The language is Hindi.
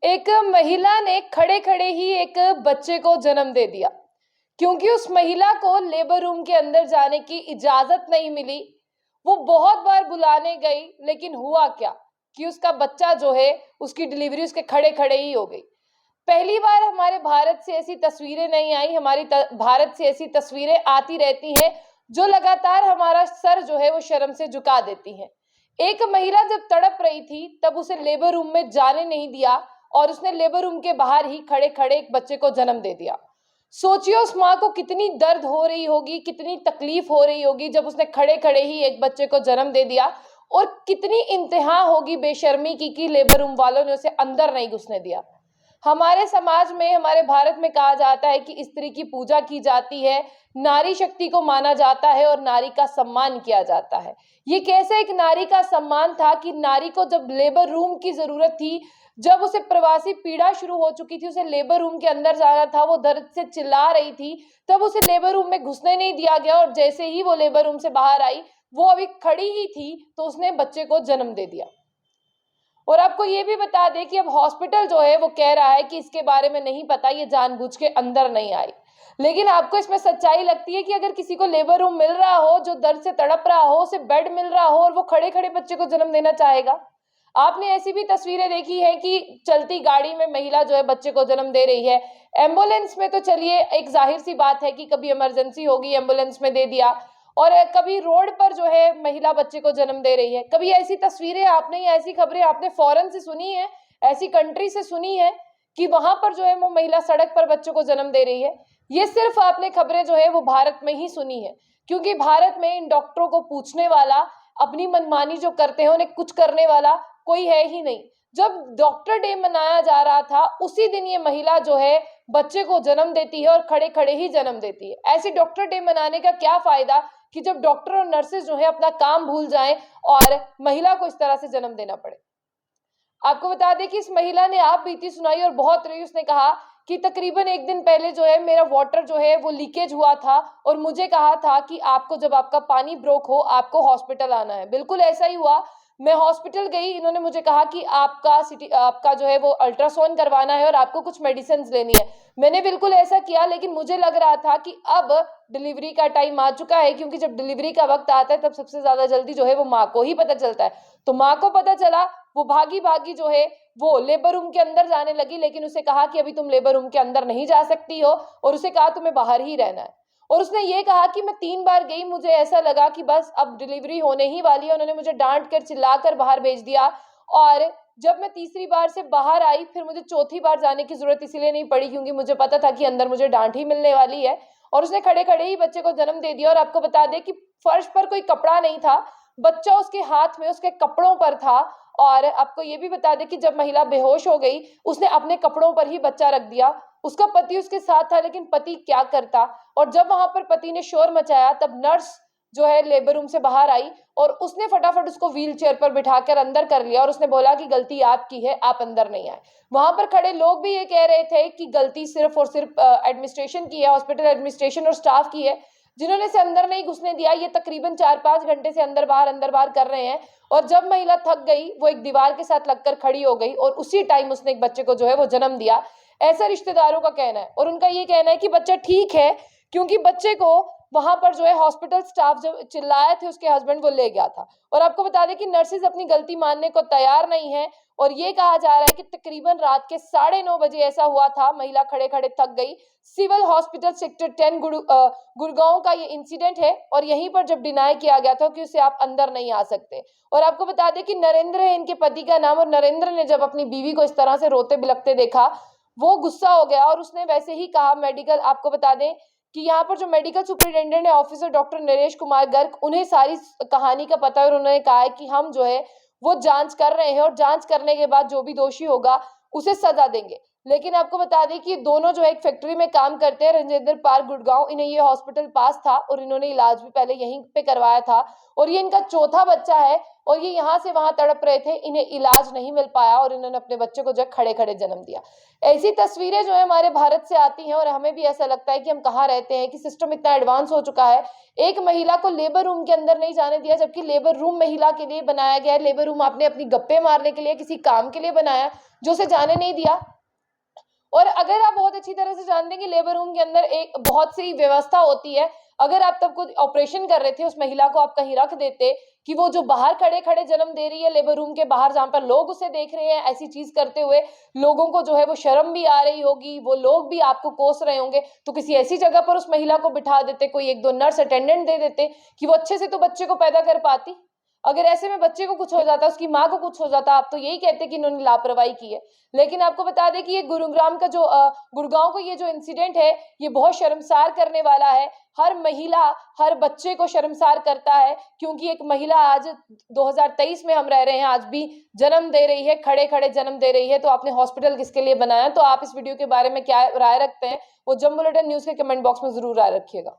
एक महिला ने खड़े खड़े ही एक बच्चे को जन्म दे दिया, क्योंकि उस महिला को लेबर रूम के अंदर जाने की इजाजत नहीं मिली। वो बहुत बार बुलाने गई, लेकिन हुआ क्या कि उसका बच्चा जो है, उसकी डिलीवरी उसके खड़े खड़े ही हो गई। पहली बार हमारे भारत से ऐसी तस्वीरें नहीं आई। भारत से ऐसी तस्वीरें आती रहती हैं जो लगातार हमारा सर जो है वो शर्म से झुका देती हैं। एक महिला जब तड़प रही थी तब उसे लेबर रूम में जाने नहीं दिया और उसने लेबर रूम के बाहर ही खड़े खड़े एक बच्चे को जन्म दे दिया। सोचिए उस माँ को कितनी दर्द हो रही होगी, कितनी तकलीफ हो रही होगी जब उसने खड़े खड़े ही एक बच्चे को जन्म दे दिया, और कितनी इंतहा होगी बेशर्मी की कि लेबर रूम वालों ने उसे अंदर नहीं घुसने दिया। हमारे समाज में, हमारे भारत में कहा जाता है कि स्त्री की पूजा की जाती है, नारी शक्ति को माना जाता है और नारी का सम्मान किया जाता है। ये कैसे एक नारी का सम्मान था कि नारी को जब लेबर रूम की जरूरत थी, जब उसे प्रवासी पीड़ा शुरू हो चुकी थी, उसे लेबर रूम के अंदर जाना था, वो दर्द से चिल्ला रही थी, तब उसे लेबर रूम में घुसने नहीं दिया गया। और जैसे ही वो लेबर रूम से बाहर आई, वो अभी खड़ी ही थी तो उसने बच्चे को जन्म दे दिया। और आपको ये भी बता दें कि अब हॉस्पिटल जो है वो कह रहा है कि इसके बारे में नहीं पता, ये जानबूझ के अंदर नहीं आई। लेकिन आपको इसमें सच्चाई लगती है कि अगर किसी को लेबर रूम मिल रहा हो, जो दर्द से तड़प रहा हो, उसे बेड मिल रहा हो और वो खड़े खड़े बच्चे को जन्म देना चाहेगा? आपने ऐसी भी तस्वीरें देखी है कि चलती गाड़ी में महिला जो है बच्चे को जन्म दे रही है। एम्बुलेंस में तो चलिए एक जाहिर सी बात है कि कभी इमरजेंसी होगी, एम्बुलेंस में दे दिया। और कभी रोड पर जो है महिला बच्चे को जन्म दे रही है। कभी ऐसी तस्वीरें आपने या ऐसी खबरें आपने फॉरेन से सुनी है, ऐसी कंट्री से सुनी है कि वहां पर जो है वो महिला सड़क पर बच्चों को जन्म दे रही है? ये सिर्फ आपने खबरें जो है वो भारत में ही सुनी है, क्योंकि भारत में इन डॉक्टरों को पूछने वाला, अपनी मनमानी जो करते हैं उन्हें कुछ करने वाला कोई है ही नहीं। जब डॉक्टर डे मनाया जा रहा था, उसी दिन ये महिला जो है बच्चे को जन्म देती है और खड़े खड़े ही जन्म देती है। ऐसी डॉक्टर डे मनाने का क्या फायदा कि जब डॉक्टर और नर्सेज जो है अपना काम भूल जाएं और महिला को इस तरह से जन्म देना पड़े। आपको बता दें कि इस महिला ने आप बीती सुनाई और बहुत रही। उसने कहा कि तकरीबन एक दिन पहले जो है मेरा वाटर जो है वो लीकेज हुआ था और मुझे कहा था कि आपको, जब आपका पानी ब्रोक हो, आपको हॉस्पिटल आना है। बिल्कुल ऐसा ही हुआ। मैं हॉस्पिटल गई, इन्होंने मुझे कहा कि आपका जो है वो अल्ट्रासाउंड करवाना है और आपको कुछ मेडिसिन लेनी है। मैंने बिल्कुल ऐसा किया, लेकिन मुझे लग रहा था कि अब डिलीवरी का टाइम आ चुका है, क्योंकि जब डिलीवरी का वक्त आता है तब सबसे ज्यादा जल्दी जो है वो माँ को ही पता चलता है। तो माँ को पता चला, वो भागी भागी जो है वो लेबर रूम के अंदर जाने लगी, लेकिन उसे कहा कि अभी तुम लेबर रूम के अंदर नहीं जा सकती हो, और उसे कहा तुम्हें बाहर ही रहना है। और उसने ये कहा कि मैं 3 बार गई, मुझे ऐसा लगा कि बस अब डिलीवरी होने ही वाली है। उन्होंने मुझे डांट कर चिल्ला कर बाहर भेज दिया, और जब मैं तीसरी बार से बाहर आई, फिर मुझे चौथी बार जाने की जरूरत इसीलिए नहीं पड़ी क्योंकि मुझे पता था कि अंदर मुझे डांट ही मिलने वाली है। और उसने खड़े खड़े ही बच्चे को जन्म दे दिया। और आपको बता दें कि फर्श पर कोई कपड़ा नहीं था, बच्चा उसके हाथ में, उसके कपड़ों पर था। और आपको ये भी बता दें कि जब महिला बेहोश हो गई, उसने अपने कपड़ों पर ही बच्चा रख दिया। उसका पति उसके साथ था, लेकिन पति क्या करता। और जब वहां पर पति ने शोर मचाया, तब नर्स जो है लेबर रूम से बाहर आई और उसने फटाफट उसको व्हील चेयर पर बिठाकर अंदर कर लिया, और उसने बोला कि गलती आपकी है, आप अंदर नहीं आए। वहां पर खड़े लोग भी ये कह रहे थे कि गलती सिर्फ और सिर्फ एडमिनिस्ट्रेशन की है, हॉस्पिटल एडमिनिस्ट्रेशन और स्टाफ की है, जिन्होंने इसे अंदर नहीं घुसने दिया। ये तकरीबन 4-5 घंटे से अंदर बाहर कर रहे हैं। और जब महिला थक गई, वो एक दीवार के साथ लगकर खड़ी हो गई और उसी टाइम उसने एक बच्चे को जो है वो जन्म दिया। ऐसा रिश्तेदारों का कहना है, और उनका ये कहना है कि बच्चा ठीक है, क्योंकि बच्चे को वहां पर जो है हॉस्पिटल स्टाफ जब चिल्लाए थे, उसके हस्बैंड वो ले गया था। और आपको बता दें कि नर्सेज अपनी गलती मानने को तैयार नहीं है, और ये कहा जा रहा है कि तकरीबन रात के 9:30 बजे ऐसा हुआ था। महिला खड़े खड़े थक गई। सिविल हॉस्पिटल सेक्टर 10 गुड़गांव का ये इंसिडेंट है, और यहीं पर जब डिनाई किया गया था कि उसे आप अंदर नहीं आ सकते। और आपको बता दें कि नरेंद्र है इनके पति का नाम, और नरेंद्र ने जब अपनी बीवी को इस तरह से रोते बिलखते देखा, वो गुस्सा हो गया और उसने वैसे ही कहा, मेडिकल, आपको बता दें कि यहाँ पर जो मेडिकल सुपरिटेंडेंट है ऑफिसर डॉक्टर नरेश कुमार गर्ग, उन्हें सारी कहानी का पता है, और उन्होंने कहा है कि हम जो है वो जांच कर रहे हैं, और जांच करने के बाद जो भी दोषी होगा उसे सजा देंगे। लेकिन आपको बता दें कि दोनों जो है एक फैक्ट्री में काम करते हैं, राजेंद्र पार्क गुड़गांव। इन्हें ये हॉस्पिटल पास था और इन्होंने इलाज भी पहले यहीं पे करवाया था और ये इनका चौथा बच्चा है और ये यहाँ से वहां तड़प रहे थे, इन्हें इलाज नहीं मिल पाया और इन्होंने अपने बच्चे को जो खड़े खड़े जन्म दिया। ऐसी तस्वीरें जो है हमारे भारत से आती हैं और हमें भी ऐसा लगता है कि हम कहाँ रहते हैं, कि सिस्टम इतना एडवांस हो चुका है। एक महिला को लेबर रूम के अंदर नहीं जाने दिया, जबकि लेबर रूम महिला के लिए बनाया गया है। लेबर रूम आपने अपनी गप्पे मारने के लिए, किसी काम के लिए बनाया, जो उसे जाने नहीं दिया। और अगर आप बहुत अच्छी तरह से जानते हैं कि लेबर रूम के अंदर एक बहुत सी व्यवस्था होती है, अगर आप तब कुछ ऑपरेशन कर रहे थे, उस महिला को आप कहीं रख देते कि वो जो बाहर खड़े खड़े जन्म दे रही है लेबर रूम के बाहर, जहां पर लोग उसे देख रहे हैं ऐसी चीज करते हुए, लोगों को जो है वो शर्म भी आ रही होगी, वो लोग भी आपको कोस रहे होंगे, तो किसी ऐसी जगह पर उस महिला को बिठा देते, कोई एक दो नर्स अटेंडेंट दे देते कि वो अच्छे से तो बच्चे को पैदा कर पाती। अगर ऐसे में बच्चे को कुछ हो जाता, उसकी माँ को कुछ हो जाता, आप तो यही कहते कि इन्होंने लापरवाही की है। लेकिन आपको बता दें कि ये गुरुग्राम का जो गुड़गांव को ये जो इंसिडेंट है, ये बहुत शर्मसार करने वाला है। हर महिला, हर बच्चे को शर्मसार करता है, क्योंकि एक महिला आज 2023 में हम रह रहे हैं, आज भी जन्म दे रही है, खड़े खड़े जन्म दे रही है। तो आपने हॉस्पिटल किसके लिए बनाया? तो आप इस वीडियो के बारे में क्या राय रखते हैं, वो जंग बुलेटिन न्यूज के कमेंट बॉक्स में जरूर राय रखिएगा।